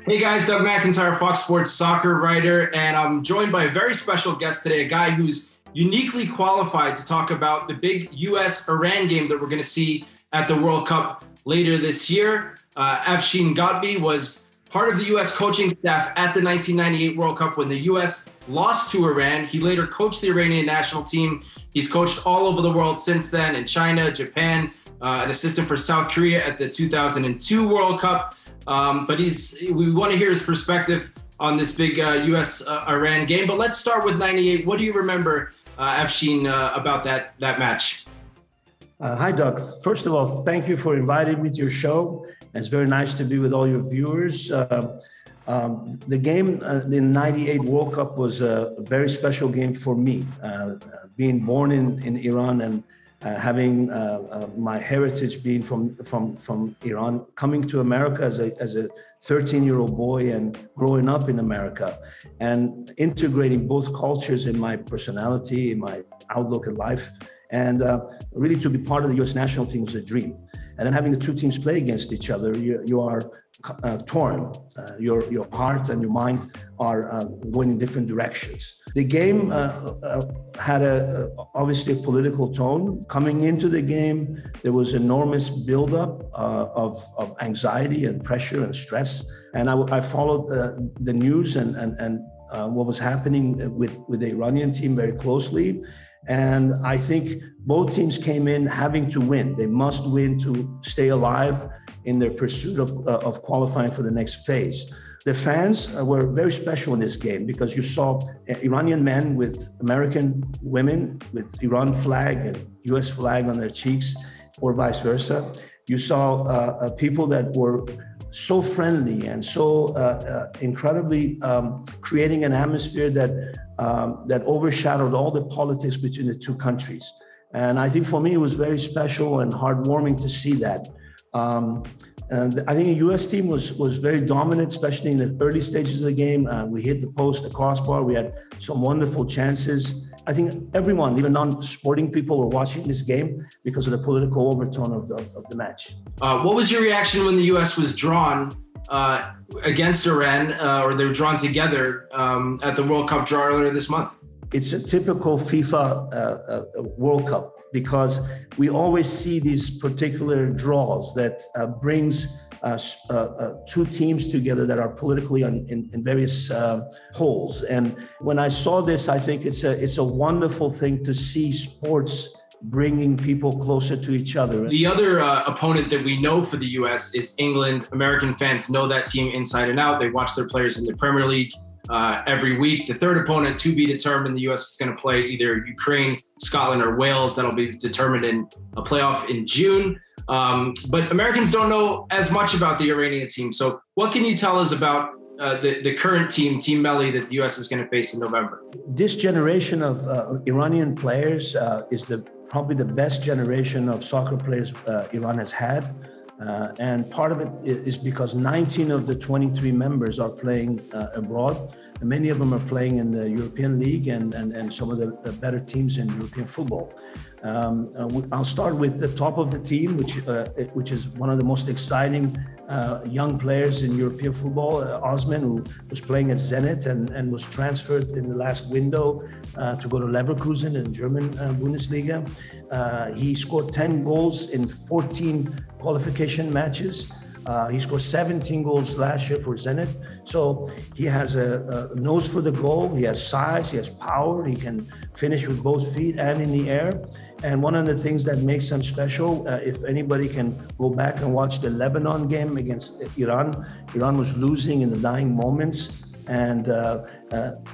Hey guys, Doug McIntyre, Fox Sports soccer writer, and I'm joined by a very special guest today, a guy who's uniquely qualified to talk about the big US-Iran game that we're going to see at the World Cup later this year. Afshin Ghotbi was part of the US coaching staff at the 1998 World Cup when the US lost to Iran. He later coached the Iranian national team. He's coached all over the world since then, in China, Japan, an assistant for South Korea at the 2002 World Cup. But we want to hear his perspective on this big US-Iran game. But let's start with 98. What do you remember, Afshin, about that match? Hi, Doug. First of all, thank you for inviting me to your show. It's very nice to be with all your viewers. The game in '98 World Cup was a very special game for me. Being born in Iran and having my heritage being from Iran, coming to America as a 13-year-old boy and growing up in America and integrating both cultures in my personality, in my outlook at life, and really to be part of the U.S. national team was a dream. And then having the two teams play against each other, you are torn. Your heart and your mind are going in different directions. The game had obviously a political tone. Coming into the game, there was enormous buildup of anxiety and pressure and stress. And I followed the news and what was happening with the Iranian team very closely. And I think both teams came in having to win. They must win to stay alive in their pursuit of qualifying for the next phase. The fans were very special in this game because you saw Iranian men with American women with Iran flag and US flag on their cheeks, or vice versa. You saw people that were so friendly and so incredibly creating an atmosphere that overshadowed all the politics between the two countries. And I think for me, it was very special and heartwarming to see that. And I think the U.S. team was very dominant, especially in the early stages of the game. We hit the post, the crossbar. We had some wonderful chances. I think everyone, even non-sporting people, were watching this game because of the political overtone of the match. What was your reaction when the U.S. was drawn against Iran, or they were drawn together at the World Cup draw earlier this month? It's a typical FIFA World Cup because we always see these particular draws that brings two teams together that are politically in various holes. And when I saw this, I think it's a wonderful thing to see sports bringing people closer to each other. The other opponent that we know for the U.S. is England. American fans know that team inside and out. They watch their players in the Premier League every week. The third opponent to be determined, the U.S. is going to play either Ukraine, Scotland, or Wales. That'll be determined in a playoff in June. But Americans don't know as much about the Iranian team. So what can you tell us about the current team, Team Melli, that the U.S. is going to face in November? This generation of Iranian players is probably the best generation of soccer players Iran has had. And part of it is because 19 of the 23 members are playing abroad. And many of them are playing in the European League and some of the better teams in European football. I'll start with the top of the team, which is one of the most exciting young players in European football, Osman, who was playing at Zenit and was transferred in the last window to go to Leverkusen in German Bundesliga. He scored 10 goals in 14 qualification matches. He scored 17 goals last year for Zenit. So he has a nose for the goal. He has size, he has power. He can finish with both feet and in the air. And one of the things that makes him special, if anybody can go back and watch the Lebanon game against Iran, Iran was losing in the dying moments. And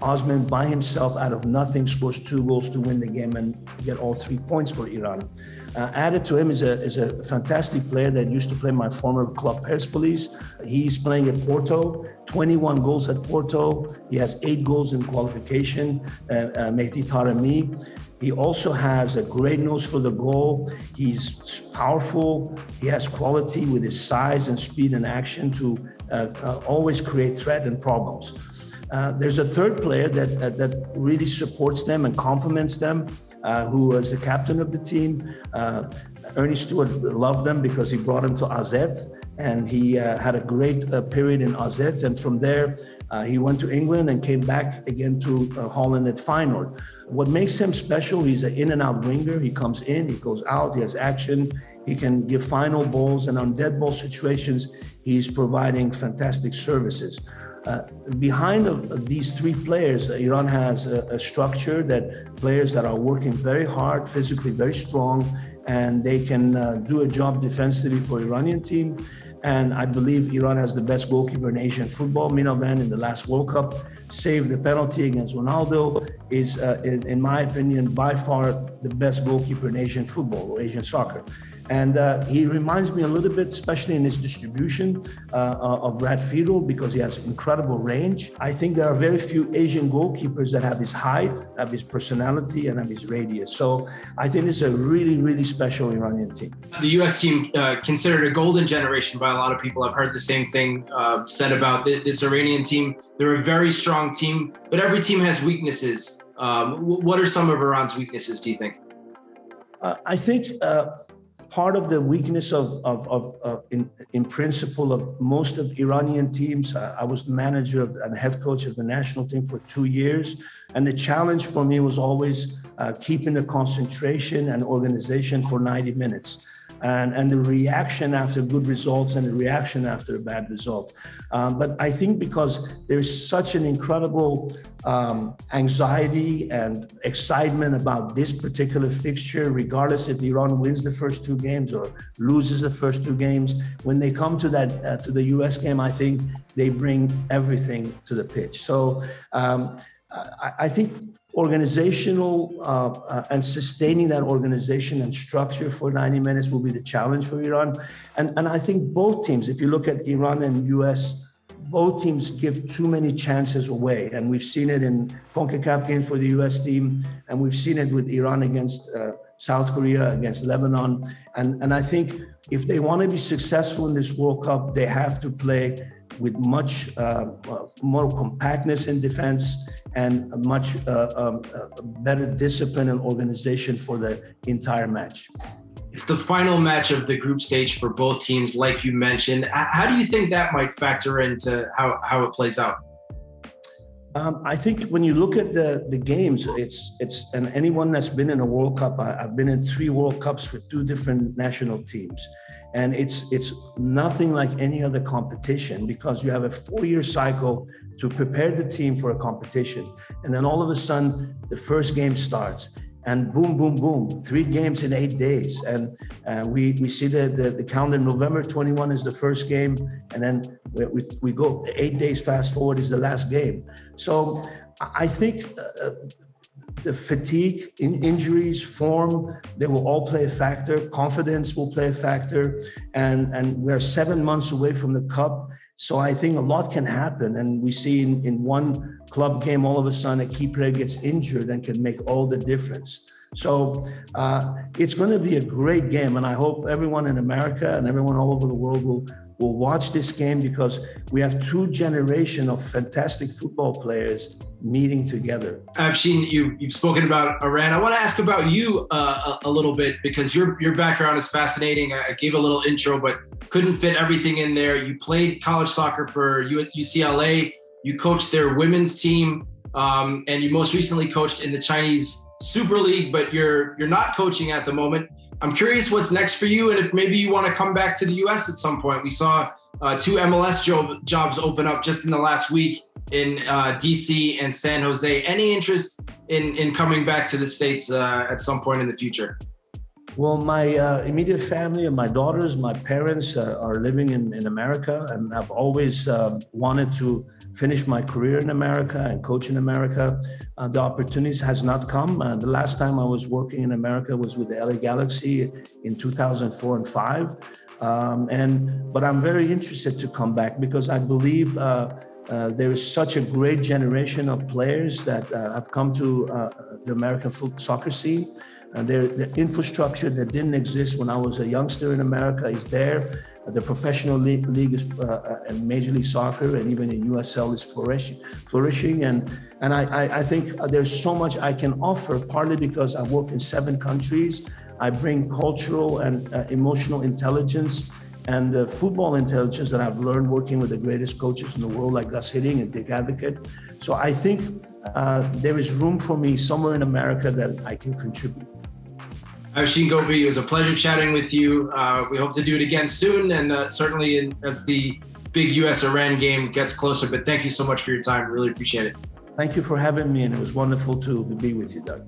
Osman by himself out of nothing scores 2 goals to win the game and get all 3 points for Iran. Added to him is a fantastic player that used to play my former club Persepolis. He's playing at Porto, 21 goals at Porto. He has 8 goals in qualification, Mehdi Taremi. He also has a great nose for the goal. He's powerful. He has quality with his size and speed and action to always create threat and problems. There's a third player that really supports them and complements them, who was the captain of the team. Ernie Stewart loved them because he brought him to AZ, and he had a great period in AZ, and from there he went to England and came back again to Holland at Feyenoord. What makes him special, he's an in and out winger. He comes in, he goes out, he has action, he can give final balls, and on dead ball situations, he's providing fantastic services. Behind these three players, Iran has a structure that players that are working very hard, physically very strong, and they can do a job defensively for Iranian team. And I believe Iran has the best goalkeeper in Asian football. Minovan in the last World Cup saved the penalty against Ronaldo, is, in my opinion, by far the best goalkeeper in Asian football or Asian soccer. And he reminds me a little bit, especially in his distribution, of Brad Fiedel, because he has incredible range. I think there are very few Asian goalkeepers that have his height, have his personality, and have his radius. So I think it's a really, really special Iranian team. The U.S. team considered a golden generation by a lot of people. I've heard the same thing said about this Iranian team. They're a very strong team, but every team has weaknesses. What are some of Iran's weaknesses, do you think? I think part of the weakness in principle of most of Iranian teams, I was the manager and head coach of the national team for 2 years. And the challenge for me was always keeping the concentration and organization for 90 minutes. And the reaction after good results and the reaction after a bad result. But I think because there's such an incredible anxiety and excitement about this particular fixture, regardless if Iran wins the first 2 games or loses the first 2 games, when they come to that to the US game, I think they bring everything to the pitch. So I think organizational and sustaining that organization and structure for 90 minutes will be the challenge for Iran. And I think both teams, if you look at Iran and US, both teams give too many chances away. And we've seen it in CONCACAF games for the US team, and we've seen it with Iran against South Korea, against Lebanon. And I think if they want to be successful in this World Cup, they have to play with much more compactness in defense and a much better discipline and organization for the entire match. It's the final match of the group stage for both teams, like you mentioned. How do you think that might factor into how it plays out? I think when you look at the games, and anyone that's been in a World Cup, I've been in 3 World Cups with 2 different national teams. And it's nothing like any other competition, because you have a 4-year cycle to prepare the team for a competition. And then all of a sudden, the first game starts. And boom, boom, boom, 3 games in 8 days. And we see the calendar. November 21 is the first game. And then we go 8 days fast forward is the last game. So I think the fatigue, injuries, form, they will all play a factor. Confidence will play a factor. And we're 7 months away from the Cup. So I think a lot can happen. And we see in one club game, all of a sudden, a key player gets injured and can make all the difference. So it's going to be a great game. And I hope everyone in America and everyone all over the world will watch this game, because we have 2 generations of fantastic football players meeting together. Afshin, you've spoken about Iran. I want to ask about you a little bit, because your background is fascinating. I gave a little intro, but couldn't fit everything in there. You played college soccer for UCLA. You coached their women's team, and you most recently coached in the Chinese Super League, but you're not coaching at the moment. I'm curious what's next for you, and if maybe you want to come back to the US at some point. We saw 2 MLS jobs open up just in the last week in DC and San Jose. Any interest in coming back to the States at some point in the future? Well, my immediate family and my daughters, my parents are living in America, and I've always wanted to finish my career in America and coach in America. The opportunities has not come. The last time I was working in America was with the LA Galaxy in 2004 and 5. But I'm very interested to come back, because I believe there is such a great generation of players that have come to the American soccer scene. The infrastructure that didn't exist when I was a youngster in America is there. The professional league is, and Major League Soccer, and even in USL is flourishing. And I think there's so much I can offer, partly because I've worked in 7 countries. I bring cultural and emotional intelligence and the football intelligence that I've learned working with the greatest coaches in the world, like Gus Hiddink and Dick Advocate. So I think there is room for me somewhere in America that I can contribute. Afshin Ghotbi, it was a pleasure chatting with you. We hope to do it again soon, and certainly as the big US-Iran game gets closer. But thank you so much for your time. Really appreciate it. Thank you for having me, and it was wonderful to be with you, Doug.